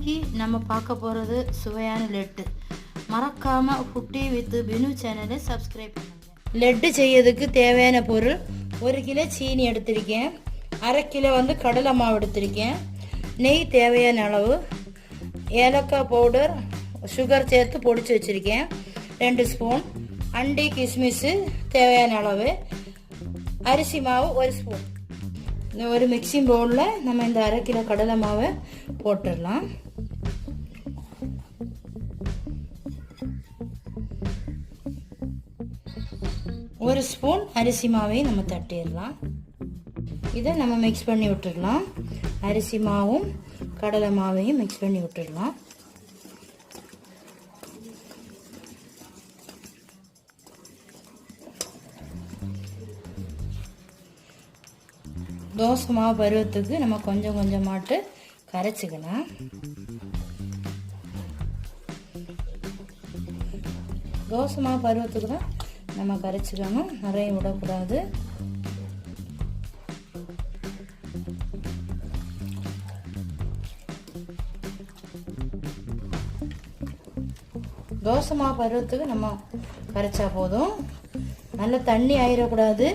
இன்னைக்கு நம்ம பார்க்க போகிறது சுவையான லட்டு. மறக்காம ஃபுட்டி வித் பினு சேனலை சப்ஸ்கிரைப் பண்ணுங்க. லட்டு செய்யறதுக்கு தேவையான பொருள் 1 கிலோ சீனி எடுத்திருக்கேன், 1/2 கிலோ கடலை மாவு எடுத்திருக்கேன், நெய் தேவையான அளவு, ஏலக்காய் பவுடர், சுகர் சேர்த்து பொடிச்சு வச்சிருக்கேன் 2 ஸ்பூன், அண்டி கிஸ்மிஸ் தேவையான அளவு, அரிசி மாவு 1 ஸ்பூன். இந்த ஒரு மிக்சிங் பவுலில் நம்ம இந்த 1/2 கிலோ கடலை மாவை போட்டுடலாம். ஒரு ஸ்பூன் அரிசி மாவையும் நம்ம தட்டிடலாம். இதை நம்ம மிக்ஸ் பண்ணி விட்டுடலாம். அரிசி மாவும் கடலை மாவையும் மிக்ஸ் பண்ணி விட்டுடலாம். தோசை மாவு பருவத்துக்கு நம்ம கொஞ்சம் கொஞ்சமாட்டு கரைச்சிக்கலாம். தோசை மாவு பருவத்துக்கு தான் நம்ம கரைச்சிக்கணும், நிறைய விடக்கூடாது. தோசை மாவு பருவத்துக்கு நம்ம கரைச்சா போதும், நல்ல தண்ணி ஆயிடக்கூடாது.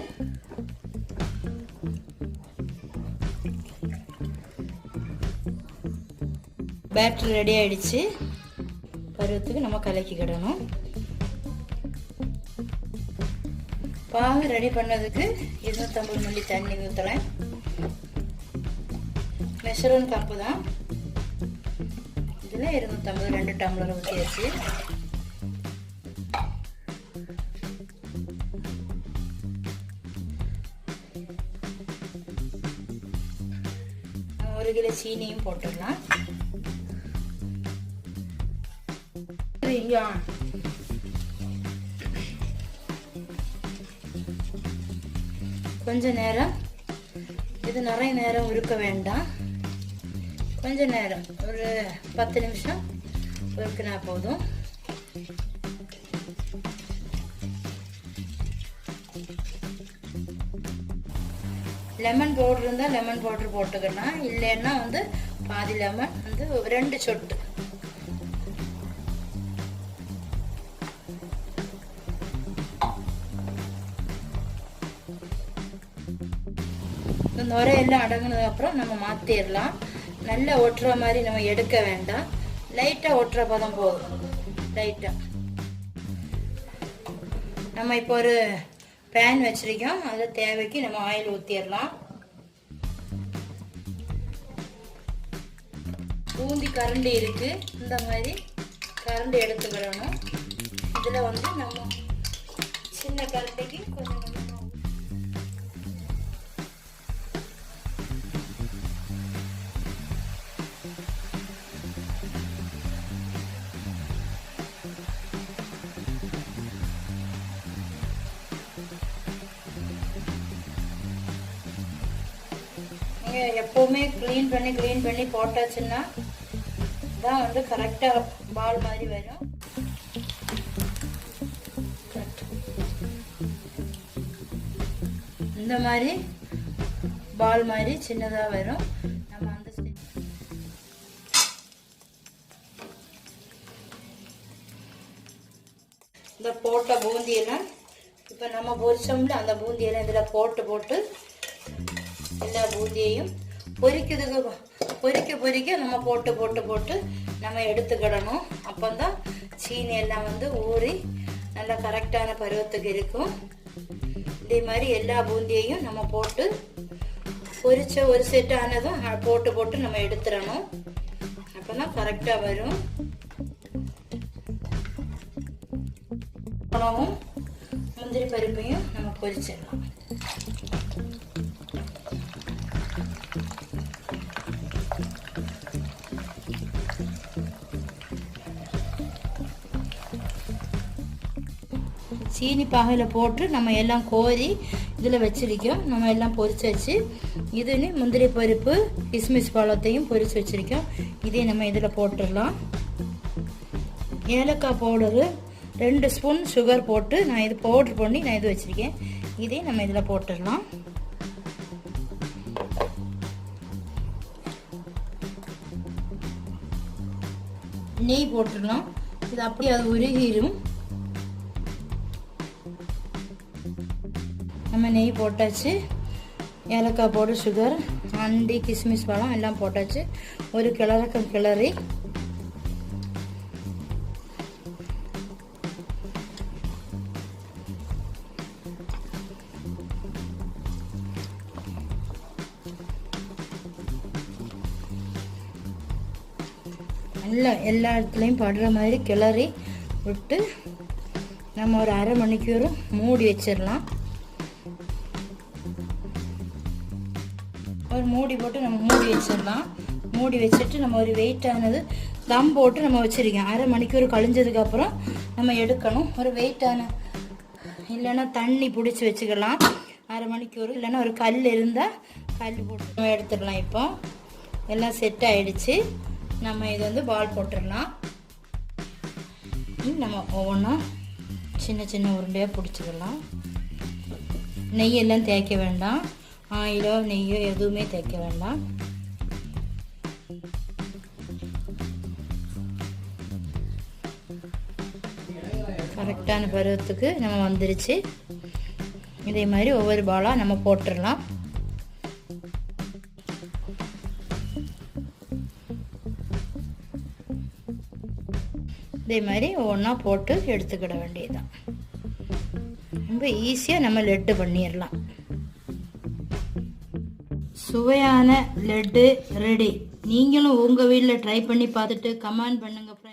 பேட்டரி ரெடி ஆயிடுச்சு. பருவத்துக்கு நம்ம கலக்கிக்கிடணும். பாகு ரெடி பண்ணதுக்கு 250 மில்லி தண்ணி ஊற்றுறேன். மெஷரன் கப்பு தான். இதில் 250 2 டம்ளர் ஊற்றியாச்சு. ஒரு கிலோ சீனியும் போட்டுடலாம். கொஞ்ச நேரம், இது நிறைய நேரம் உருக்க வேண்டாம், கொஞ்ச நேரம் ஒரு 10 நிமிஷம் உருக்கினா போதும். லெமன் பவுடர் இருந்தால் லெமன் பவுடர் போட்டுக்கலாம், இல்லைன்னா பாதி லெமன் 2 சொட்டு. நுரையெல்லாம் அடங்கினதுக்கு அப்புறம் நம்ம மாற்றிடலாம். நல்லா ஒட்டுற மாதிரி நம்ம எடுக்க வேண்டாம், லைட்டாக ஒட்டுற பதம் போதும். லைட்டாக நம்ம இப்போ ஒரு பேன் வச்சிருக்கோம், அதில் தேவைக்கு நம்ம ஆயில் ஊற்றிடலாம். பூந்தி கரண்டி இருக்கு, இந்த மாதிரி கரண்டி எடுத்துக்கிடணும். இதில் நம்ம சின்ன கரண்டிக்கு கொஞ்சம் எப்பவுமே க்ளீன் பண்ணி போட்டாச்சுன்னா தான் கரெக்டாக பால் மாதிரி வரும். இந்த மாதிரி பால் மாதிரி சின்னதாக வரும். நம்ம இந்த போட்ட பூந்தியெல்லாம் இப்போ நம்ம பொரிச்சோம்ல, அந்த பூந்தியெல்லாம் இதில் போட்டு எல்லா பூந்தியையும் பொரிக்க நம்ம போட்டு நம்ம எடுத்துக்கிடணும். அப்போதான் சீனி எல்லாம் ஊறி நல்லா கரெக்டான பருவத்துக்கு இருக்கும். இதே மாதிரி எல்லா பூந்தியையும் நம்ம போட்டு பொரிச்ச ஒரு செட் ஆனதும் போட்டு நம்ம எடுத்துடணும். அப்போதான் கரெக்டாக வரும். உணவும் முந்திரி பருப்பையும் நம்ம பொரிச்சிடலாம். சீனி பாகையில் போட்டு நம்ம எல்லாம் கோரி இதில் வச்சிருக்கோம். நம்ம எல்லாம் பொரிச்சு வச்சு இதுன்னு முந்திரி பருப்பு கிஸ்மிஸ் பழத்தையும் பொரிச்சு வச்சிருக்கோம். இதையும் நம்ம இதில் போட்டுடலாம். ஏலக்காய் பவுடரு 2 ஸ்பூன் சுகர் போட்டு நான் இது பவுடர் பண்ணி நான் இது வச்சிருக்கேன். இதையும் நம்ம இதில் போட்டுடலாம். நெய் போட்டுடலாம். இது அப்படியே அது உருகிடும். நம்ம நெய் போட்டாச்சு, ஏலக்காய் போடு, சுகர், அண்டி, கிஸ்மிஸ் பழம் எல்லாம் போட்டாச்சு. ஒரு கிளறக்கம் கிளறி நல்லா எல்லா இடத்துலையும் படுற மாதிரி கிளறி விட்டு நம்ம ஒரு அரை மணிக்கூர் மூடி வச்சிடலாம். ஒரு மூடி போட்டு நம்ம மூடி வச்சிடலாம். மூடி வச்சுட்டு நம்ம ஒரு வெயிட்டானது தம் போட்டு நம்ம வச்சுருக்கோம். அரை மணிக்கூர் கழிஞ்சதுக்கப்புறம் நம்ம எடுக்கணும். ஒரு வெயிட்டான இல்லைன்னா தண்ணி பிடிச்சி வச்சுக்கலாம். அரை மணிக்கூர் இல்லைன்னா ஒரு கல் இருந்தால் கல் போட்டு நம்ம எடுத்துடலாம். இப்போ எல்லாம் செட் ஆகிடுச்சு. நம்ம இது வந்து பால் போட்டுடலாம். நம்ம ஒவ்வொன்றா சின்ன சின்ன உருண்டையாக பிடிச்சிக்கலாம். நெய்யெல்லாம் தேய்க்க வேண்டாம், ஆயிலோ நெய்யோ எதுவுமே தேய்க்க வேண்டாம். கரெக்டான பருவத்துக்கு நம்ம வந்துருச்சு. இதே மாதிரி ஒவ்வொரு பாலாக நம்ம போட்டுடலாம். இதே மாதிரி ஒவ்வொன்றா போட்டு எடுத்துக்கிட வேண்டியதுதான். ரொம்ப ஈஸியாக நம்ம லட்டு பண்ணிடலாம். சுவையான லட்டு ரெடி. நீங்களும் உங்கள் வீட்டில் ட்ரை பண்ணி பார்த்துட்டு கமெண்ட் பண்ணுங்கள்.